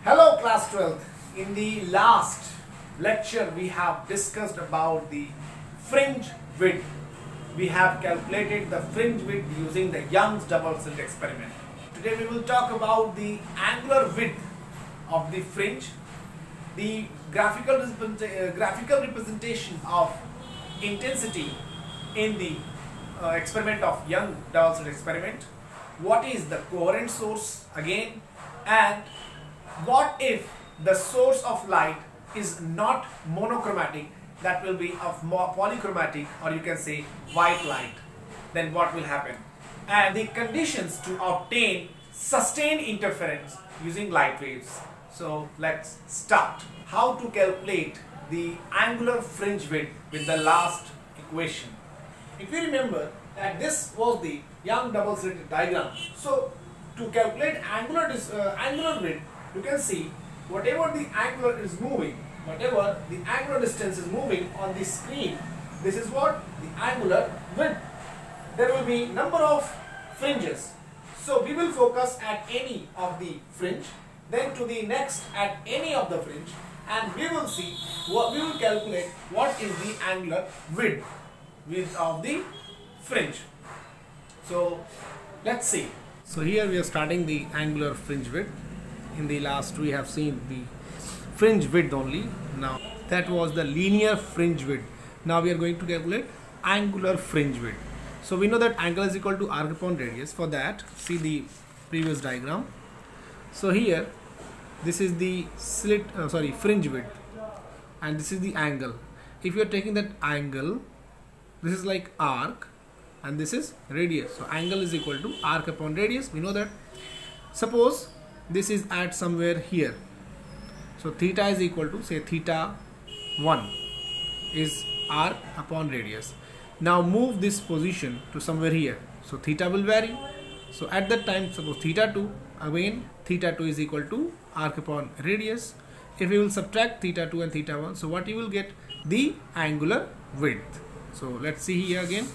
Hello class 12th. In the last lecture we have discussed about the fringe width. We have calculated the fringe width using the Young's double slit experiment. Today we will talk about the angular width of the fringe, the graphical representation of intensity in the experiment of Young double slit experiment, what is the coherent source again, and what if the source of light is not monochromatic, that will be of polychromatic, or you can say white light, then what will happen, and the conditions to obtain sustained interference using light waves. So let's start. How to calculate the angular fringe width with the last equation. If you remember that this was the Young double slit diagram. So to calculate angular width, you can see whatever the angular is moving, whatever the angular distance is moving on the screen, this is what the angular width. There will be number of fringes. So we will focus at any of the fringe, then to the next at any of the fringe, and we will see what we will calculate what is the angular width of the fringe. So let's see. So here we are starting the angular fringe width. In the last we have seen the fringe width only. Now that was the linear fringe width. Now we are going to calculate angular fringe width. So we know that angle is equal to arc upon radius. For that, see the previous diagram. So here this is the fringe width, and this is the angle. If you are taking that angle, this is like arc and this is radius. So angle is equal to arc upon radius. We know that. Suppose this is at somewhere here. So theta is equal to, say, theta 1 is arc upon radius. Now move this position to somewhere here. So theta will vary. So at that time, suppose theta 2, again theta 2 is equal to arc upon radius. If you will subtract theta 2 and theta 1, so what you will get? The angular width. So let's see here again.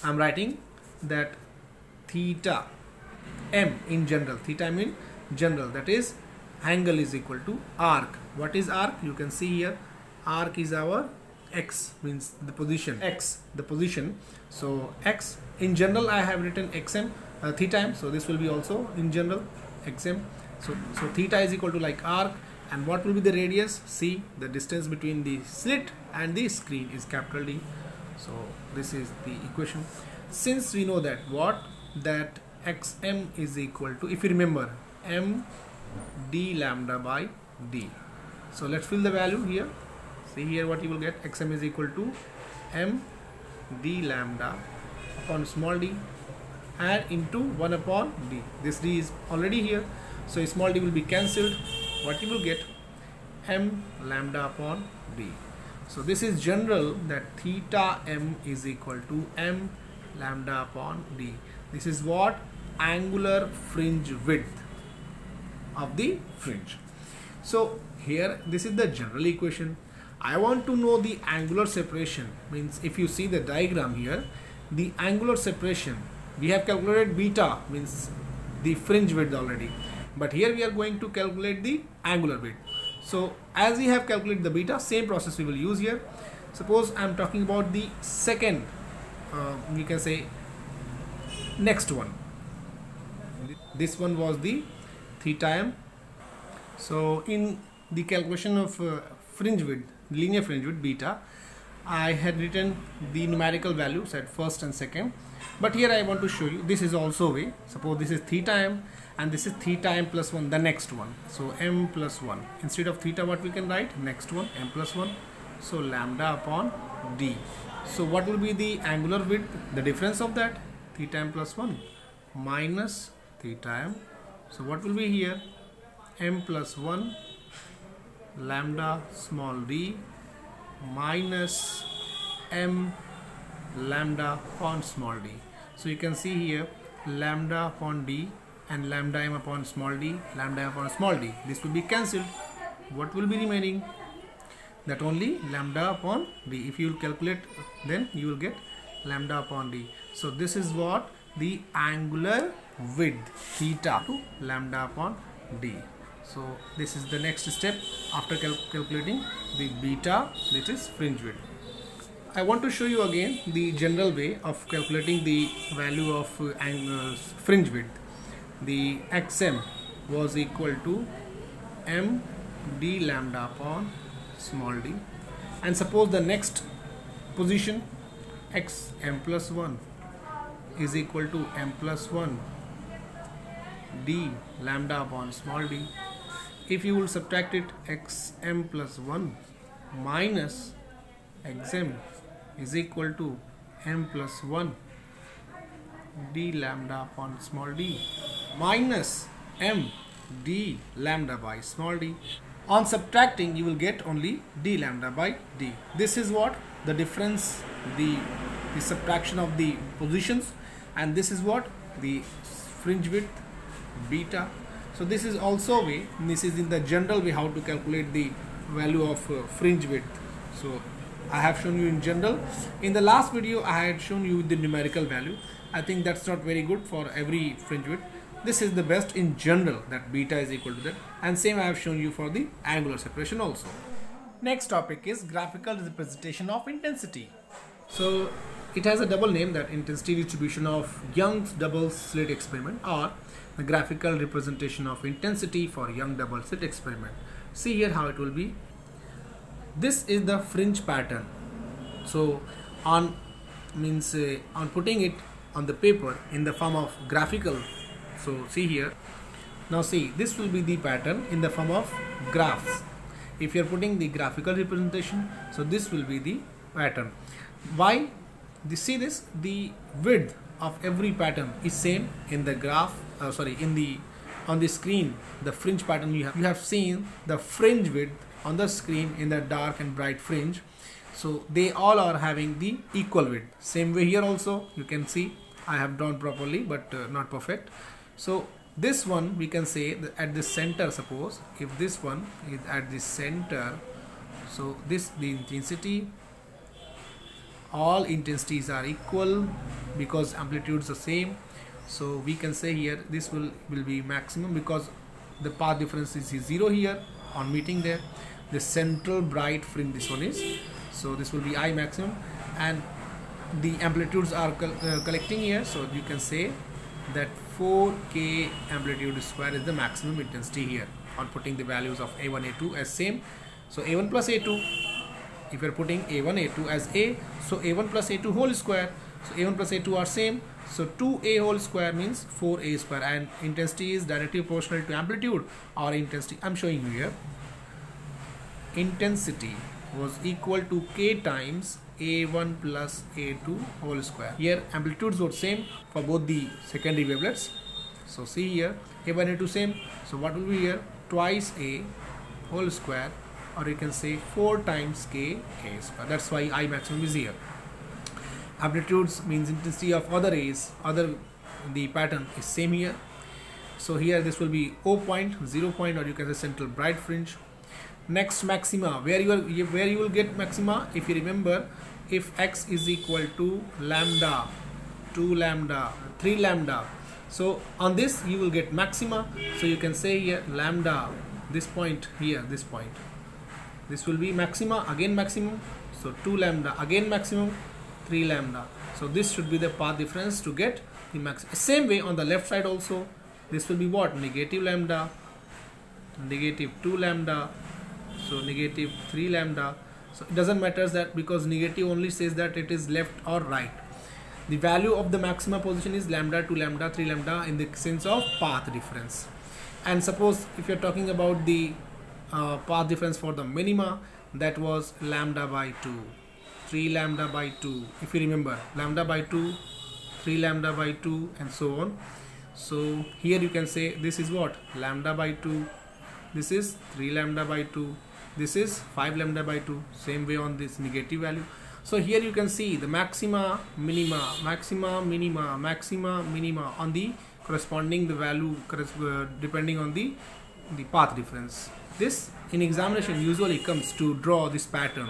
I'm writing that theta m in general, theta m in general, that is angle is equal to arc. What is arc? You can see here, arc is our x, means the position, x the position. So x in general I have written xm, theta m, so this will be also in general xm. So theta is equal to like arc, and what will be the radius? See, the distance between the slit and the screen is capital D. So this is the equation. Since we know that that xm is equal to, if you remember, m d lambda by d. So let's fill the value here. See here what you will get. Xm is equal to m d lambda upon small d and into 1 upon d. This d is already here, so small d will be cancelled. What you will get? M lambda upon d. So this is general, that theta m is equal to m lambda upon d. This is what? Angular fringe width of the fringe. So here this is the general equation. I want to know the angular separation. Means if you see the diagram here, the angular separation, we have calculated beta, means the fringe width already, but here we are going to calculate the angular width. So as we have calculated the beta, same process we will use here. Suppose I am talking about the second, you can say next one. This one was the theta m. So in the calculation of fringe width, linear fringe width beta, I had written the numerical values at first and second, but here I want to show you this is also way. Suppose this is theta m and this is theta m plus 1, the next one. So m plus 1, instead of theta what we can write? Next one, m plus 1. So lambda upon d. So what will be the angular width? The difference of that, theta m plus 1 minus theta m. So what will be here? M plus 1 lambda small d minus m lambda upon small d. So you can see here lambda upon d and lambda m upon small d, lambda m upon small d. This will be cancelled. What will be remaining? That only lambda upon d. If you will calculate, then you will get lambda upon d. So this is what? The angular width, theta to lambda upon d. So this is the next step after calculating the beta, that is fringe width. I want to show you again the general way of calculating the value of fringe width. The xm was equal to m d lambda upon small d, and suppose the next position xm plus 1 is equal to m plus 1 d lambda upon small d. If you will subtract it, xm plus 1 minus xm is equal to m plus 1 d lambda upon small d minus m d lambda by small d. On subtracting, you will get only d lambda by d. This is what the difference, the subtraction of the positions, and this is what the fringe width beta. So this is also way, this is in the general way how to calculate the value of fringe width. So I have shown you in general. In the last video I had shown you the numerical value. I think that's not very good for every fringe width. This is the best in general, that beta is equal to that, and same I have shown you for the angular separation also. Next topic is graphical representation of intensity. So it has a double name, that intensity distribution of Young's double slit experiment, or the graphical representation of intensity for Young double slit experiment. See here how it will be. This is the fringe pattern. So on putting it on the paper in the form of graphical, so see here, now see, this will be the pattern in the form of graphs. If you are putting the graphical representation, so this will be the pattern. Why? See this, the width of every pattern is same in the graph, on the screen. The fringe pattern you have seen the fringe width on the screen in the dark and bright fringe. So they all are having the equal width. Same way here also you can see I have drawn properly, but not perfect. So this one we can say that at the center, suppose if this one is at the center, so this, the intensity, all intensities are equal because amplitudes are same. So we can say here this will be maximum because the path difference is 0 here on meeting there. The central bright fringe, this one is, so this will be I maximum, and the amplitudes are collecting here. So you can say that 4k amplitude square is the maximum intensity here on putting the values of A1, A2 as same. So A1 plus A2, if you are putting A1, A2 as A, so A1 plus A2 whole square, so A1 plus A2 are same, so 2A whole square means 4A square, and intensity is directly proportional to amplitude or intensity. I am showing you here. Intensity was equal to K times A1 plus A2 whole square. Here amplitudes were same for both the secondary wavelets. So see here, A1, A2 same. So what will be here? Twice A whole square, or you can say 4 times K square. That's why I maximum is here. Amplitudes means intensity of other rays, the pattern is same here. So here this will be O point, 0 point, or you can say central bright fringe. Next, maxima, where you will get maxima, if you remember, if x is equal to lambda, 2 lambda, 3 lambda, so on this you will get maxima. So you can say here lambda, this point here, this point, this will be maxima, again maximum. So 2 lambda, again maximum, 3 lambda. So this should be the path difference to get the maximum. Same way on the left side also, this will be what? Negative lambda, negative 2 lambda, so negative 3 lambda. So it doesn't matter that, because negative only says that it is left or right. The value of the maxima position is lambda, 2 lambda, 3 lambda in the sense of path difference. And suppose if you're talking about the path difference for the minima, that was lambda by 2, 3 lambda by 2. If you remember, lambda by 2, 3 lambda by 2, and so on. So here you can say this is what? Lambda by 2, this is 3 lambda by 2, this is 5 lambda by 2. Same way on this negative value. So here you can see the maxima, minima, maxima, minima, maxima, minima on the corresponding the value depending on the path difference. This in examination usually comes to draw this pattern.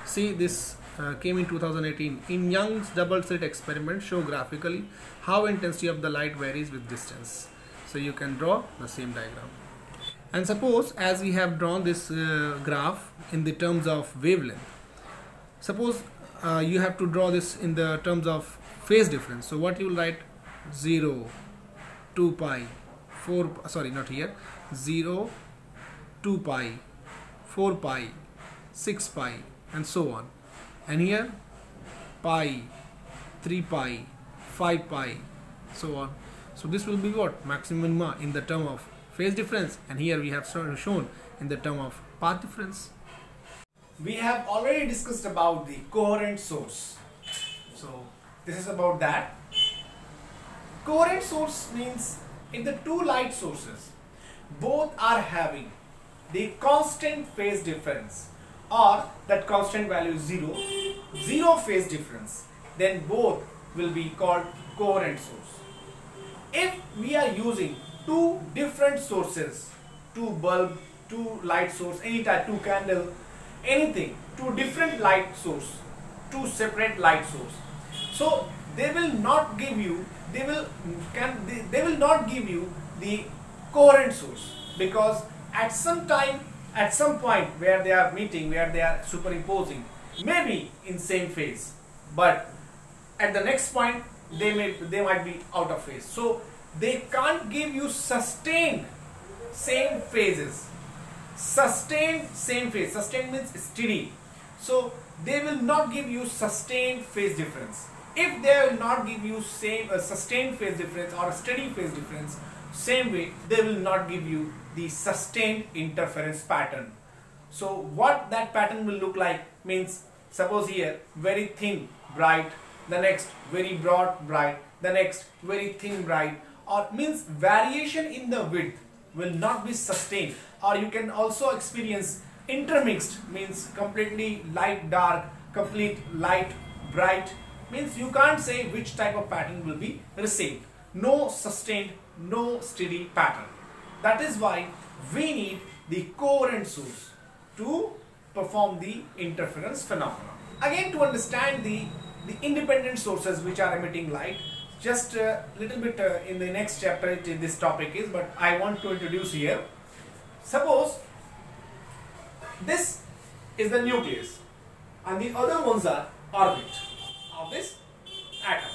See, this came in 2018. In Young's double slit experiment, show graphically how intensity of the light varies with distance. So you can draw the same diagram. And suppose as we have drawn this graph in the terms of wavelength, suppose you have to draw this in the terms of phase difference. So what you will write? 0, 2 pi, 4, sorry, not here, 0, 2 pi, 4 pi, 6 pi, and so on. And here pi, 3 pi, 5 pi, so on. So this will be what? Maximum minima in the term of phase difference, and here we have shown in the term of path difference. We have already discussed about the coherent source. So this is about that. Coherent source means if the two light sources both are having the constant phase difference, or that constant value is 0, zero phase difference, then both will be called coherent source. If we are using two different sources, two bulb, two light source, any type, two candle, anything, two different light source, two separate light source, so they will not give you, they will not give you the coherent source, because at some time, at some point where they are meeting, where they are superimposing, maybe in same phase, but at the next point they might be out of phase. So they can't give you sustained same phases. Sustained same phase. Sustained means steady. So they will not give you sustained phase difference. If they will not give you same sustained phase difference or a steady phase difference, same way they will not give you the sustained interference pattern. So what that pattern will look like means, suppose here very thin bright, the next very broad bright, the next very thin bright, or means variation in the width will not be sustained. Or you can also experience intermixed, means completely light dark, complete light bright, means you can't say which type of pattern will be received. No sustained, no steady pattern. That is why we need the coherent source to perform the interference phenomena. Again, to understand the independent sources which are emitting light, just a little bit in the next chapter this topic is, but I want to introduce here. Suppose this is the nucleus and the other ones are orbit of this atom.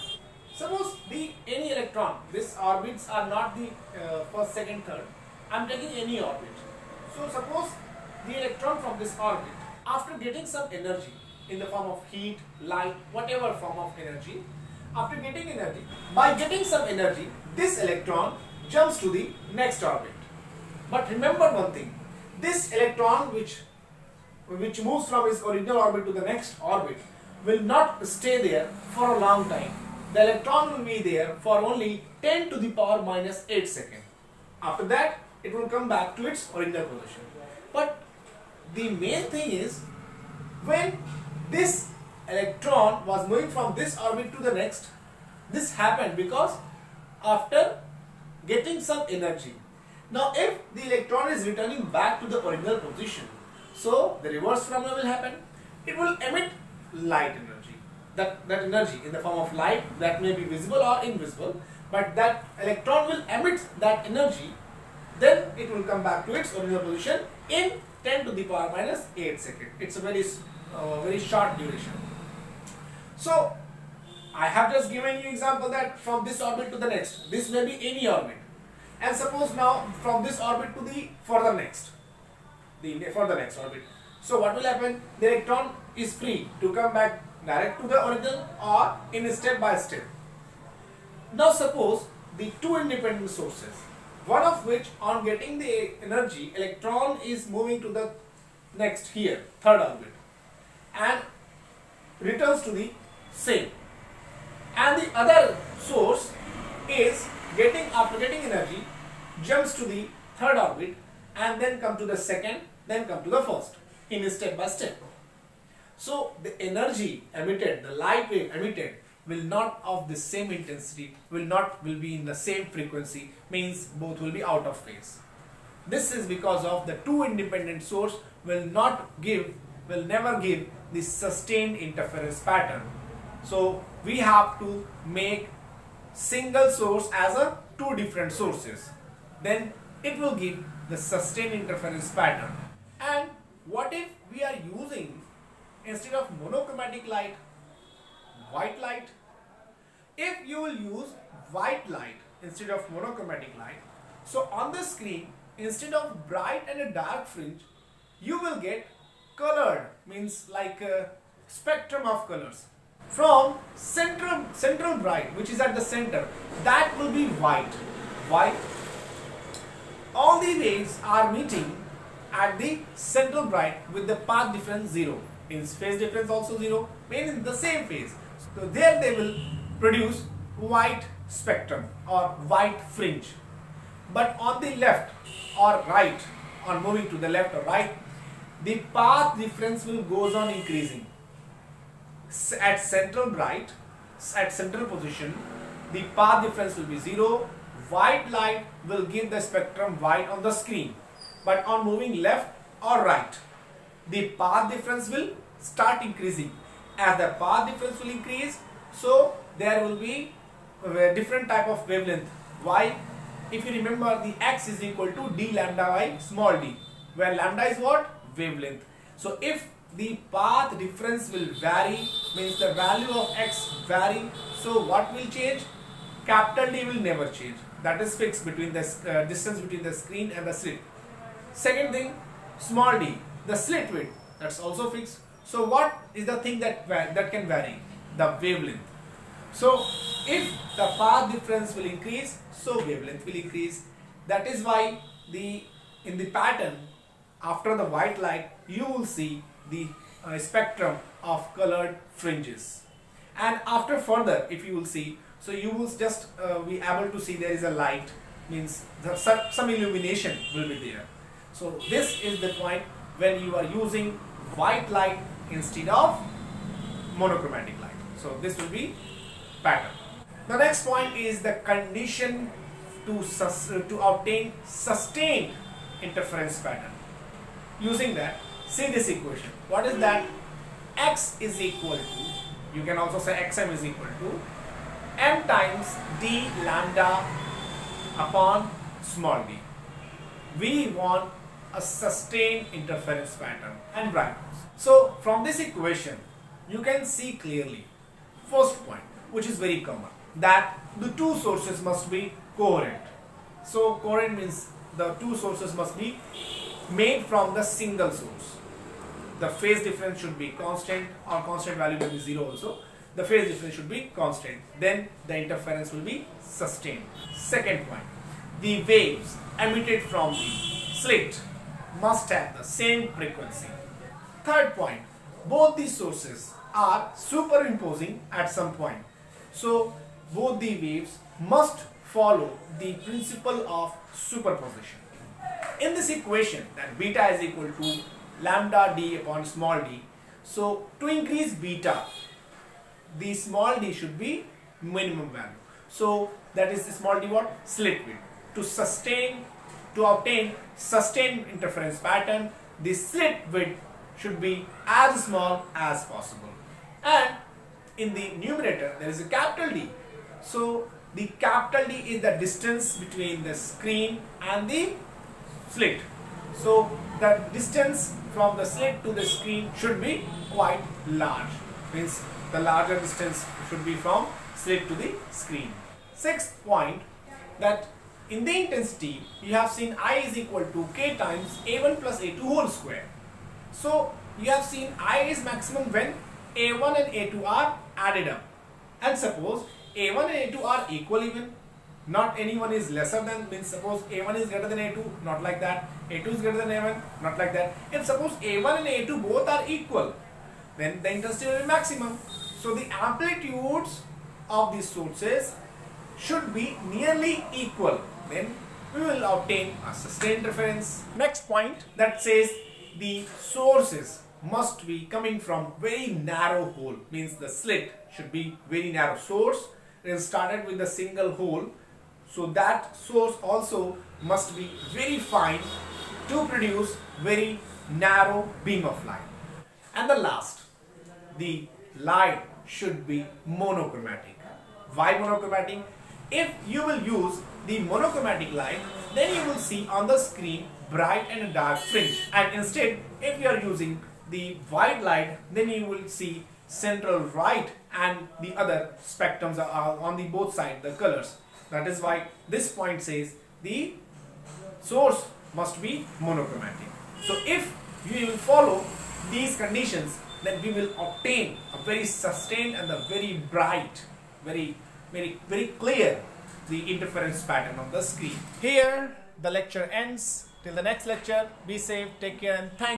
Suppose any electron, these orbits are not the first, second, third. I am taking any orbit. So suppose the electron from this orbit, after getting some energy in the form of heat, light, whatever form of energy, after getting energy, by getting some energy, this electron jumps to the next orbit. But remember one thing, this electron which moves from its original orbit to the next orbit will not stay there for a long time. The electron will be there for only 10 to the power minus 8 seconds. After that, it will come back to its original position. But the main thing is, when this electron was moving from this orbit to the next, this happened because after getting some energy. Now if the electron is returning back to the original position, so the reverse phenomena will happen. It will emit light energy. That energy in the form of light, that may be visible or invisible, but that electron will emit that energy, then it will come back to its original position in 10 to the power minus 8 seconds. It's a very short duration. So I have just given you example that from this orbit to the next, this may be any orbit, and suppose now from this orbit to the further next orbit. So what will happen? The electron is free to come back direct to the original or in step by step. Now suppose the two independent sources, one of which on getting the energy, electron is moving to the next here, third orbit, and returns to the same, and the other source is after getting energy, jumps to the third orbit and then come to the second, then come to the first in step by step. So the energy emitted, the light wave emitted, will not of the same intensity, will be in the same frequency, means both will be out of phase. This is because of the two independent source will never give the sustained interference pattern. So we have to make single source as a two different sources, then it will give the sustained interference pattern. And what if we are using, instead of monochromatic light, white light? If you will use white light instead of monochromatic light, so on the screen, instead of bright and a dark fringe, you will get colored, means like a spectrum of colors. From central bright, which is at the center, that will be white. Why? All the waves are meeting at the central bright with the path difference 0, means phase difference also 0, means in the same phase. So there they will produce white spectrum or white fringe. But on the left or right, on moving to the left or right, the path difference will goes on increasing. At central bright, at central position, the path difference will be 0. White light will give the spectrum white on the screen. But on moving left or right, the path difference will start increasing. As the path difference will increase, so there will be a different type of wavelength. Why? If you remember, the x is equal to d lambda by small d, where lambda is what? Wavelength. So if the path difference will vary, means the value of x vary, so what will change? Capital D will never change. That is fixed between the distance between the screen and the slit. Second thing, small d, the slit width, that's also fixed. So what is the thing that can vary? The wavelength. So if the path difference will increase, so wavelength will increase. That is why in the pattern, after the white light, you will see the spectrum of colored fringes. And after further, if you will see, so you will just be able to see there is a light, means some illumination will be there. So this is the point when you are using white light instead of monochromatic light. So this will be pattern. The next point is the condition to obtain sustained interference pattern. Using that, see this equation. What is that? X is equal to, you can also say xm is equal to m times d lambda upon small d. We want a sustained interference pattern and brightness. So from this equation, you can see clearly, first point, which is very common, that the two sources must be coherent. So coherent means the two sources must be made from the single source. The phase difference should be constant, or constant value will be 0 also. The phase difference should be constant. Then the interference will be sustained. Second point, the waves emitted from the slit must have the same frequency. Third point, both these sources are superimposing at some point. So both the waves must follow the principle of superposition. In this equation, that beta is equal to lambda d upon small d. So to increase beta, the small d should be minimum value. So that is the small d what? Slit width. To obtain sustained interference pattern, the slit width should be as small as possible. And in the numerator, there is a capital D. So the capital D is the distance between the screen and the slit. So the distance from the slit to the screen should be quite large. Means the larger distance should be from slit to the screen. Sixth point, that in the intensity, you have seen I is equal to K times A1 plus A2 whole square. So you have seen I is maximum when A1 and A2 are added up. And suppose A1 and A2 are equal even, not anyone is lesser than, means suppose A1 is greater than A2, not like that. A2 is greater than A1, not like that. If suppose A1 and A2 both are equal, then the intensity will be maximum. So the amplitudes of these sources should be nearly equal. Then we will obtain a sustained interference. Next point, that says the sources must be coming from very narrow hole, means the slit should be very narrow. Source is started with a single hole, so that source also must be very fine to produce very narrow beam of light. And the last, the light should be monochromatic. Why monochromatic? If you will use the monochromatic light, then you will see on the screen bright and a dark fringe. And instead, if you are using the white light, then you will see central right and the other spectrums are on the both sides, the colors. That is why this point says the source must be monochromatic. So if we will follow these conditions, then we will obtain a very sustained and a very bright, very clear the interference pattern of the screen. Here the lecture ends. Till the next lecture, be safe, take care, and thank you.